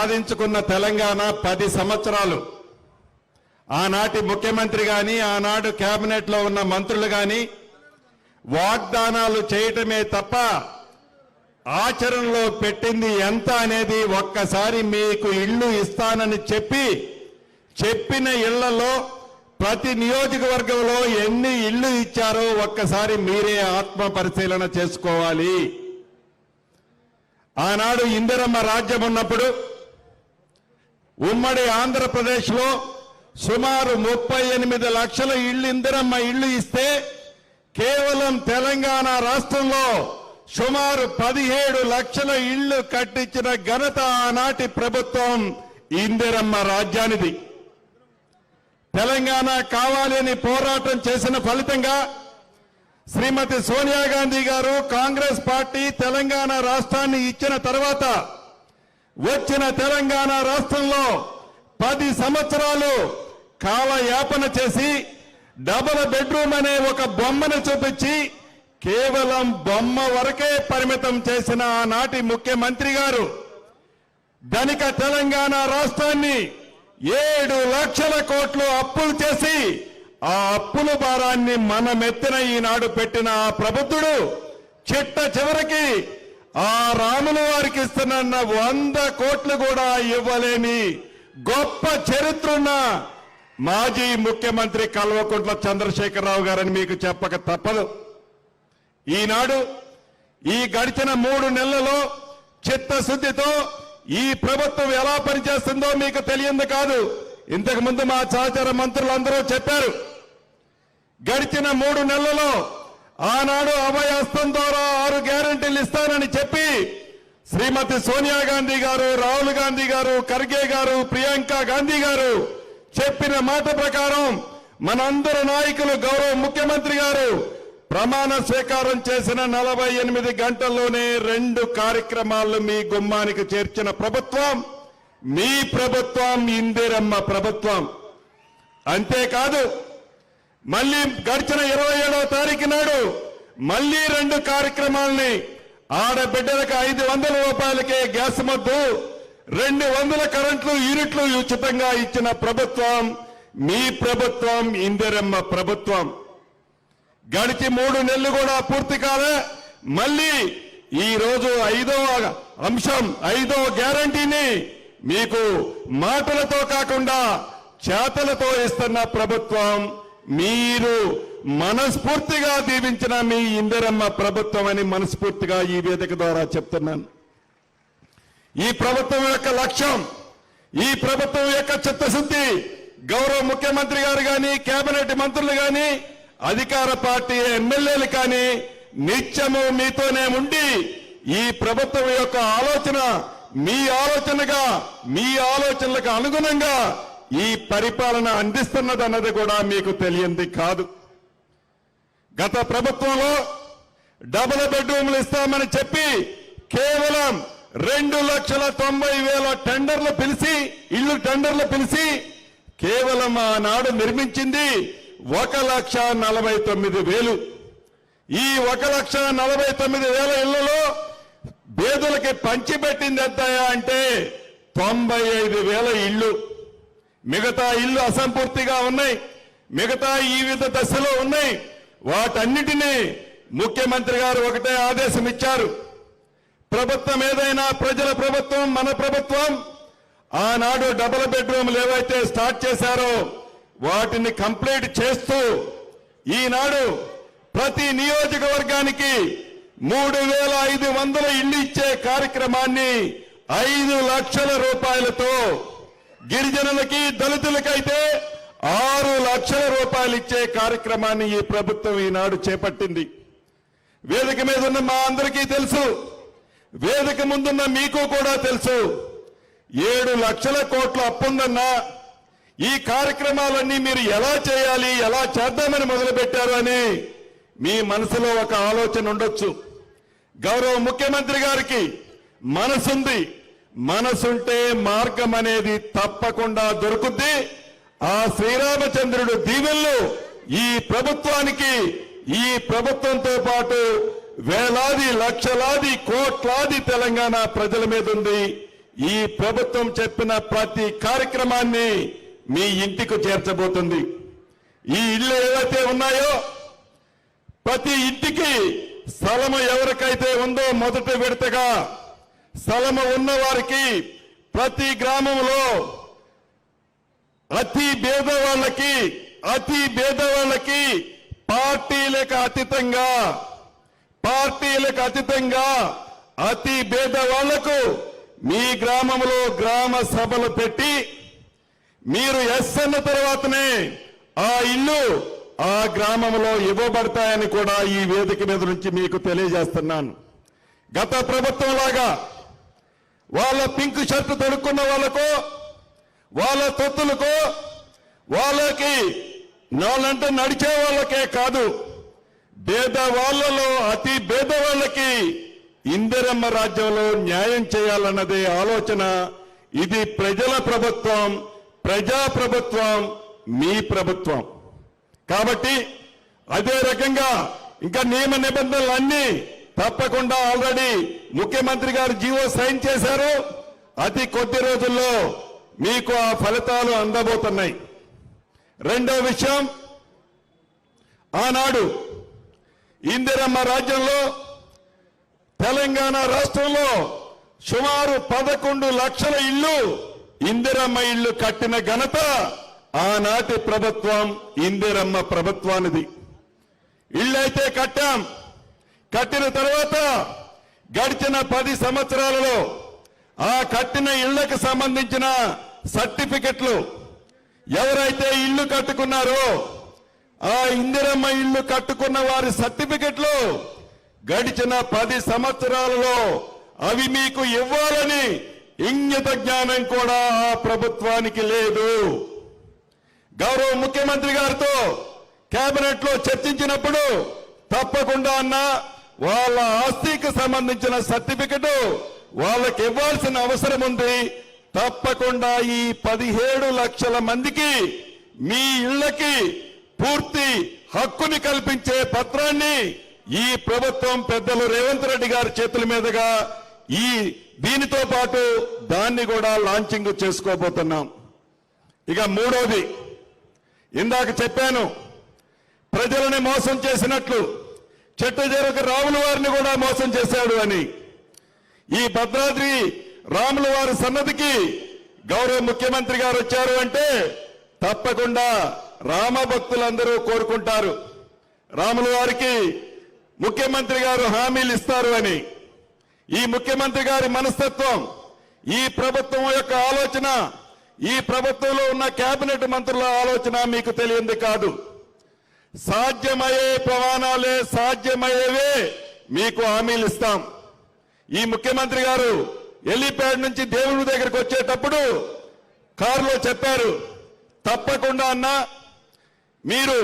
సాధించుకున్న తెలంగాణ 10 సంవత్సరాలు ఆనాటి ముఖ్యమంత్రి గాని ఆనాడు కేబినెట్ లో ఉన్న మంత్రులు గాని వాగ్దానాలు చేయటమే తప్ప ఆచరణలో పెట్టింది ఎంత అనేది ఒక్కసారి మీకు ఇల్లు ఇస్తానని చెప్పిన ఇళ్లలో ప్రతి నియోజకవర్గంలో ఎన్ని ఇళ్లు ఇచ్చారో ఒక్కసారి మీరే ఆత్మ పరిశీలన చేసుకోవాలి. ఆనాడు ఇందిరమ్మ రాజ్యం ఉన్నప్పుడు ఉమ్మడి ఆంధ్రప్రదేశ్లో సుమారు 38 లక్షల ఇళ్లు ఇందిరమ్మ ఇళ్లు ఇస్తే కేవలం తెలంగాణ రాష్ట్రంలో సుమారు 17 లక్షల ఇళ్లు కట్టించిన ఘనత ఆనాటి ప్రభుత్వం ఇందిరమ్మ రాజ్యానిది. తెలంగాణ కావాలని పోరాటం చేసిన ఫలితంగా శ్రీమతి సోనియా గాంధీ గారు కాంగ్రెస్ పార్టీ తెలంగాణ రాష్ట్రాన్ని ఇచ్చిన తర్వాత వచ్చిన తెలంగాణ రాష్ట్రంలో 10 సంవత్సరాలు కాలయాపన చేసి డబుల్ బెడ్రూమ్ అనే ఒక బొమ్మను చూపించి కేవలం బొమ్మ వరకే పరిమితం చేసిన ఆనాటి ముఖ్యమంత్రి గారు ధనిక తెలంగాణ రాష్ట్రాన్ని 7 లక్షల కోట్లు అప్పులు చేసి ఆ అప్పుల భారాన్ని మనమెత్తిన ఈనాడు పెట్టిన ఆ ప్రభుత్వుడు చిట్ట చివరికి ఆ రాముల వారికి ఇస్తున్న 100 కోట్లు కూడా ఇవ్వలేని గొప్ప చరిత్రున్న మాజీ ముఖ్యమంత్రి కల్వకుంట్ల చంద్రశేఖరరావు గారని మీకు చెప్పక తప్పదు. ఈనాడు ఈ గడిచిన 3 నెలలలో చిత్తశుద్ధితో ఈ ప్రభుత్వం ఎలా పనిచేస్తుందో మీకు తెలియంది కాదు. ఇంతకు ముందు మా సహచర మంత్రులందరూ చెప్పారు. గడిచిన 3 నెలలలో ఆనాడు అభయహస్తం ద్వారా 6 గ్యారెంటీలు ఇస్తానని చెప్పి శ్రీమతి సోనియా గాంధీ గారు, రాహుల్ గాంధీ గారు, ఖర్గే గారు, ప్రియాంక గాంధీ గారు చెప్పిన మాట ప్రకారం మనందరి నాయకులు గౌరవ ముఖ్యమంత్రి గారు ప్రమాణ స్వీకారం చేసిన 48 గంటల్లోనే 2 కార్యక్రమాలను మీ గుమ్మానికి చేర్చిన ప్రభుత్వం మీ ప్రభుత్వం, ఇందిరమ్మ ప్రభుత్వం. అంతేకాదు మళ్ళీ గడిచిన 27వ తారీఖు నాడు మళ్ళీ 2 కార్యక్రమాలని ఆడబిడ్డలకు 500 రూపాయలకే గ్యాస్ మద్దు 200 కరెంట్లు యూనిట్లు ఉచితంగా ఇచ్చిన ప్రభుత్వం మీ ప్రభుత్వం, ఇందిరమ్మ ప్రభుత్వం. గడిచి 3 నెలలు కూడా పూర్తి కాలే మళ్ళీ ఈ రోజు 5వ అంశం 5వ గ్యారంటీని మీకు మాటలతో కాకుండా చేతలతో ఇస్తున్న ప్రభుత్వం మీరు మనస్ఫూర్తిగా దీవించిన మీ ఇందిరమ్మ ప్రభుత్వం అని మనస్ఫూర్తిగా ఈ వేదిక ద్వారా చెప్తున్నాను. ఈ ప్రభుత్వం యొక్క లక్ష్యం, ఈ ప్రభుత్వం యొక్క చిత్తశుద్ధి గౌరవ ముఖ్యమంత్రి గారు కానీ, కేబినెట్ మంత్రులు కానీ, అధికార పార్టీ ఎమ్మెల్యేలు కానీ నిత్యము మీతోనే ఉండి ఈ ప్రభుత్వం యొక్క ఆలోచన మీ ఆలోచనగా, మీ ఆలోచనలకు అనుగుణంగా ఈ పరిపాలన అందిస్తున్నదన్నది కూడా మీకు తెలియంది కాదు. గత ప్రభుత్వంలో డబుల్ బెడ్రూమ్లు ఇస్తామని చెప్పి కేవలం 2,90,000 టెండర్లు పిలిచి ఇళ్లు టెండర్లు పిలిచి కేవలం ఆనాడు నిర్మించింది 1,49,000. ఈ 1,49,000 ఇళ్లలో పేదలకి పంచిపెట్టింది ఎంతయా అంటే 95,000 ఇళ్లు. మిగతా ఇళ్లు అసంపూర్తిగా ఉన్నాయి, మిగతా ఈ వివిధ దశలో ఉన్నాయి. వాటన్నిటినీ ముఖ్యమంత్రి గారు ఒకటే ఆదేశం ఇచ్చారు. ప్రభుత్వం ఏదైనా ప్రజల ప్రభుత్వం, మన ప్రభుత్వం ఆనాడు డబుల్ బెడ్రూమ్లు ఏవైతే స్టార్ట్ చేశారో వాటిని కంప్లీట్ చేస్తూ ఈనాడు ప్రతి నియోజకవర్గానికి 3,500 ఇళ్లు ఇచ్చే కార్యక్రమాన్ని 5 లక్షల రూపాయలతో, గిరిజనులకి దళితులకైతే 6 లక్షల రూపాయలు ఇచ్చే కార్యక్రమాన్ని ఈ ప్రభుత్వం ఈనాడు చేపట్టింది. వేదిక మీద ఉన్న మా అందరికీ తెలుసు, వేదిక ముందున్న మీకు కూడా తెలుసు, 7 లక్షల కోట్ల అప్పుందన్నా ఈ కార్యక్రమాలన్నీ మీరు ఎలా చేయాలి, ఎలా చేద్దామని మొదలుపెట్టారు అని మీ మనసులో ఒక ఆలోచన ఉండొచ్చు. గౌరవ ముఖ్యమంత్రి గారికి మనసుంది, మనసుంటే మార్గం అనేది తప్పకుండా దొరుకుద్ది. ఆ శ్రీరామచంద్రుడు దీవెనలు ఈ ప్రభుత్వానికి, ఈ ప్రభుత్వంతో పాటు వేలాది, లక్షలాది, కోట్లాది తెలంగాణ ప్రజల మీద ఉంది. ఈ ప్రభుత్వం చెప్పిన ప్రతి కార్యక్రమాన్ని మీ ఇంటికి చేర్చబోతుంది. ఈ ఇళ్ళు ఏవైతే ఉన్నాయో ప్రతి ఇంటికి స్థలము ఎవరికైతే ఉందో మొదటి విడతగా స్థలము ఉన్న వారికి ప్రతి గ్రామంలో అతి పేదవాళ్ళకి పార్టీలకు అతీతంగా అతి పేదవాళ్లకు మీ గ్రామంలో గ్రామ సభలు పెట్టి మీరు ఎస్ అన్న తర్వాతనే ఆ ఇల్లు ఆ గ్రామంలో ఇవ్వబడతాయని కూడా ఈ వేదిక మీద నుంచి మీకు తెలియజేస్తున్నాను. గత ప్రభుత్వం లాగా వాళ్ళ పింక్ షర్ట్ తొడుక్కున్న వాళ్ళకు వాళ్ళ తొత్తులకు వాళ్ళకి నాలంటే నడిచే వాళ్ళకే కాదు పేదవాళ్లలో అతి పేదవాళ్ళకి ఇందిరమ్మ రాజ్యంలో న్యాయం చేయాలన్నదే ఆలోచన. ఇది ప్రజల ప్రభుత్వం, ప్రజాప్రభుత్వం, మీ ప్రభుత్వం. కాబట్టి అదే రకంగా ఇంకా నియమ నిబంధనలన్నీ తప్పకుండా ఆల్రెడీ ముఖ్యమంత్రి గారు జీవో సైన్ చేశారు. అతి కొద్ది రోజుల్లో మీకు ఆ ఫలితాలు అందబోతున్నాయి. రెండో విషయం, ఆనాడు ఇందిరమ్మ రాజ్యంలో తెలంగాణ రాష్ట్రంలో సుమారు 11 లక్షల ఇళ్లు ఇందిరమ్మ ఇళ్లు కట్టిన ఘనత ఆనాటి ప్రభుత్వం ఇందిరమ్మ ప్రభుత్వానిది. ఇళ్ళైతే కట్టిన తర్వాత గడిచిన 10 సంవత్సరాలలో ఆ కట్టిన ఇళ్లకు సంబంధించిన సర్టిఫికెట్లు ఎవరైతే ఇల్లు కట్టుకున్నారో ఆ ఇందిరమ్మ ఇల్లు కట్టుకున్న వారి సర్టిఫికెట్లు గడిచిన 10 సంవత్సరాలలో అవి మీకు ఇవ్వాలని ఇంగిత జ్ఞానం కూడా ఆ ప్రభుత్వానికి లేదు. గౌరవ ముఖ్యమంత్రి గారితో కేబినెట్ లో చర్చించినప్పుడు తప్పకుండా వాళ్ళ ఆస్తికి సంబంధించిన సర్టిఫికెట్ వాళ్ళకి ఇవ్వాల్సిన అవసరం ఉంది. తప్పకుండా ఈ 17 లక్షల మందికి మీ ఇళ్లకి పూర్తి హక్కుని కల్పించే పత్రాన్ని ఈ ప్రభుత్వం పెద్దలు రేవంత్ రెడ్డి గారి చేతుల మీదుగా దీనితో పాటు దాన్ని కూడా లాంచింగ్ చేసుకోబోతున్నాం. ఇక మూడోది, ఇందాక చెప్పాను ప్రజలని మోసం చేసినట్లు చెట్టజేరుకు రాముల వారిని కూడా మోసం చేశాడు అని. ఈ భద్రాద్రి రాముల వారి సన్నదికి గౌరవ ముఖ్యమంత్రి గారు వచ్చారు అంటే తప్పకుండా రామ భక్తులందరూ కోరుకుంటారు రాముల వారికి ముఖ్యమంత్రి గారు హామీలు ఇస్తారు అని. ఈ ముఖ్యమంత్రి గారి మనస్తత్వం, ఈ ప్రభుత్వం యొక్క ఆలోచన, ఈ ప్రభుత్వంలో ఉన్న కేబినెట్ మంత్రుల ఆలోచన మీకు తెలియంది కాదు. సాధ్యమయ్యే ప్రమాణాలే సాధ్యమయ్యేవే మీకు హామీలు ఇస్తాం. ఈ ముఖ్యమంత్రి గారు ఎలిప్యాడ్ నుంచి దేవుడి దగ్గరికి వచ్చేటప్పుడు కారులో చెప్పారు, తప్పకుండా మీరు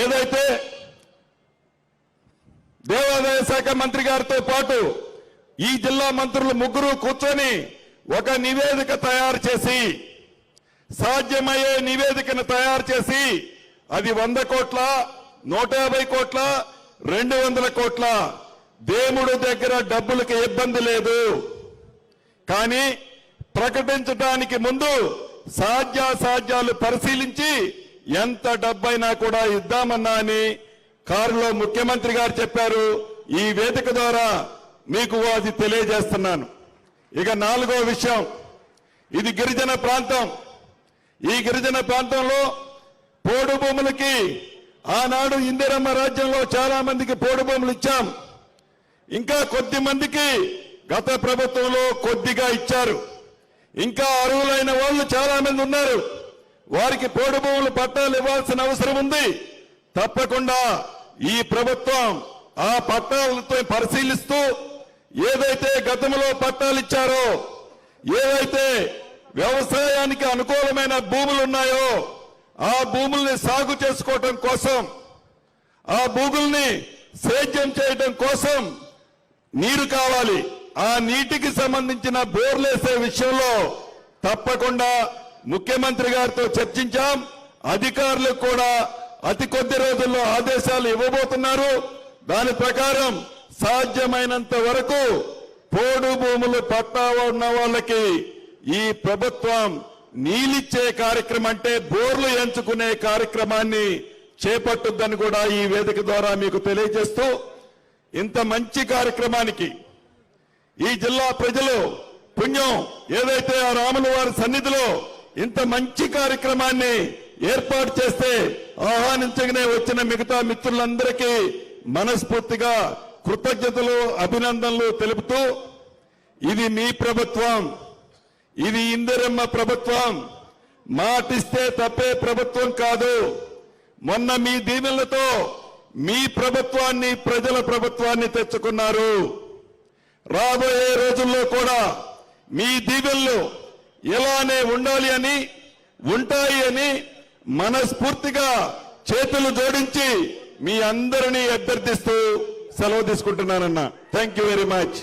ఏదైతే దేవాదాయ శాఖ మంత్రి గారితో పాటు ఈ జిల్లా మంత్రులు ముగ్గురు కూర్చొని ఒక నివేదిక తయారు చేసి, సాధ్యమయ్యే నివేదికను తయారు చేసి అది 100 కోట్ల, 150 కోట్ల, 200 కోట్ల, దేవుడు దగ్గర డబ్బులకి ఇబ్బంది లేదు. కానీ ప్రకటించడానికి ముందు సాధ్యాసాధ్యాలు పరిశీలించి ఎంత డబ్బైనా కూడా ఇద్దామన్నా అని కారులో ముఖ్యమంత్రి గారు చెప్పారు. ఈ వేదిక ద్వారా మీకు అది తెలియజేస్తున్నాను. ఇక 4వ విషయం, ఇది గిరిజన ప్రాంతం. ఈ గిరిజన ప్రాంతంలో పోడు భూములకి ఆనాడు ఇందిరమ్మ రాజ్యంలో చాలా మందికి పోడు భూములు ఇచ్చాం. ఇంకా కొద్ది మందికి గత ప్రభుత్వంలో కొద్దిగా ఇచ్చారు. ఇంకా అర్హులైన వాళ్ళు చాలా మంది ఉన్నారు. వారికి పోడు భూములు పట్టాలు ఇవ్వాల్సిన అవసరం ఉంది. తప్పకుండా ఈ ప్రభుత్వం ఆ పట్టాలతో పరిశీలిస్తూ ఏదైతే గతంలో పట్టాలు ఇచ్చారో, ఏదైతే వ్యవసాయానికి అనుకూలమైన భూములు ఉన్నాయో ఆ భూముల్ని సాగు చేసుకోవడం కోసం, ఆ భూముల్ని సేద్యం చేయడం కోసం నీరు కావాలి. ఆ నీటికి సంబంధించిన బోర్లేసే విషయంలో తప్పకుండా ముఖ్యమంత్రి గారితో చర్చించాం. అధికారులకు కూడా అతి కొద్ది రోజుల్లో ఆదేశాలు ఇవ్వబోతున్నారు. దాని ప్రకారం సాధ్యమైనంత వరకు పోడు భూములు పట్టా ఉన్న వాళ్ళకి ఈ ప్రభుత్వం నీళ్ళిచ్చే కార్యక్రమం అంటే బోర్లు ఎంచుకునే కార్యక్రమాన్ని చేపట్టుద్దని కూడా ఈ వేదిక ద్వారా మీకు తెలియజేస్తూ ఇంత మంచి కార్యక్రమానికి ఈ జిల్లా ప్రజలు పుణ్యం ఏదైతే ఆ రాముల వారి సన్నిధిలో ఇంత మంచి కార్యక్రమాన్ని ఏర్పాటు చేస్తే ఆహ్వానించగానే వచ్చిన మిగతా మిత్రులందరికీ మనస్ఫూర్తిగా కృతజ్ఞతలు అభినందనలు తెలుపుతూ ఇది మీ ప్రభుత్వం, ఇది ఇందిరమ్మ ప్రభుత్వం, మాటిస్తే తప్పే ప్రభుత్వం కాదు. మొన్న మీ దీవెనలతో మీ ప్రభుత్వాన్ని ప్రజల ప్రభుత్వాన్ని తెచ్చుకున్నారు. రాబోయే రోజుల్లో కూడా మీ దీవెనలు ఇలానే ఉండాలి అని ఉంటాయి అని మనస్ఫూర్తిగా చేతులు జోడించి మీ అందరినీ అభ్యర్థిస్తూ సెలవు తీసుకుంటున్నానన్నా. Thank you very much.